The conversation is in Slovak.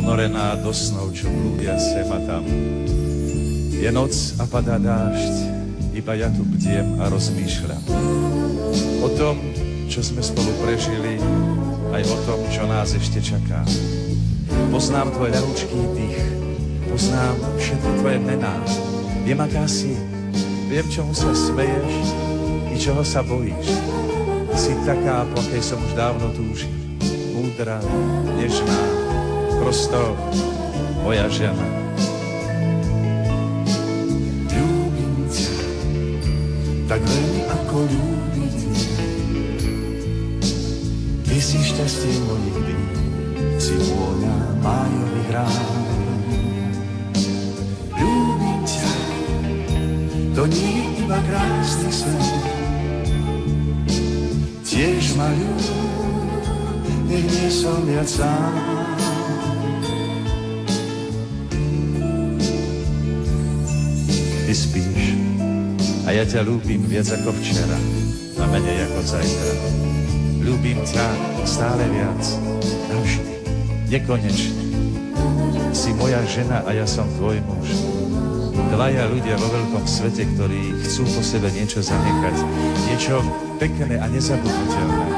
ponorená do snov, čo blúdia sem a tam. Je noc a padá dážď, iba ja tu bdiem a rozmýšľam. O tom, čo sme spolu prežili, aj o tom, čo nás ešte čaká. Poznám tvoj ľahučký dých, poznám všetky tvoje mená. Viem, aká si, viem, čomu sa smeješ i čoho sa bojíš. Si taká, po akej som už dávno túžil. Múdra, nežná, prosto moja žena. Ľúbim ťa, tak veľmi ako ľúbiť. Ty si šťastie mojich dní, si vôňa májových rán. Ľúbim ťa, to nie je iba krásny sen. Tiež ma ľúb, nech nie som viac sám. Ty spíš a ja ťa ľúbim viac ako včera a menej ako zajtra. Ľúbim ťa stále viac, navždy, nekonečne. Si moja žena a ja som tvoj muž. Dvaja ľudia vo veľkom svete, ktorí chcú po sebe niečo zanechať, niečo pekné a nezabudnuteľné.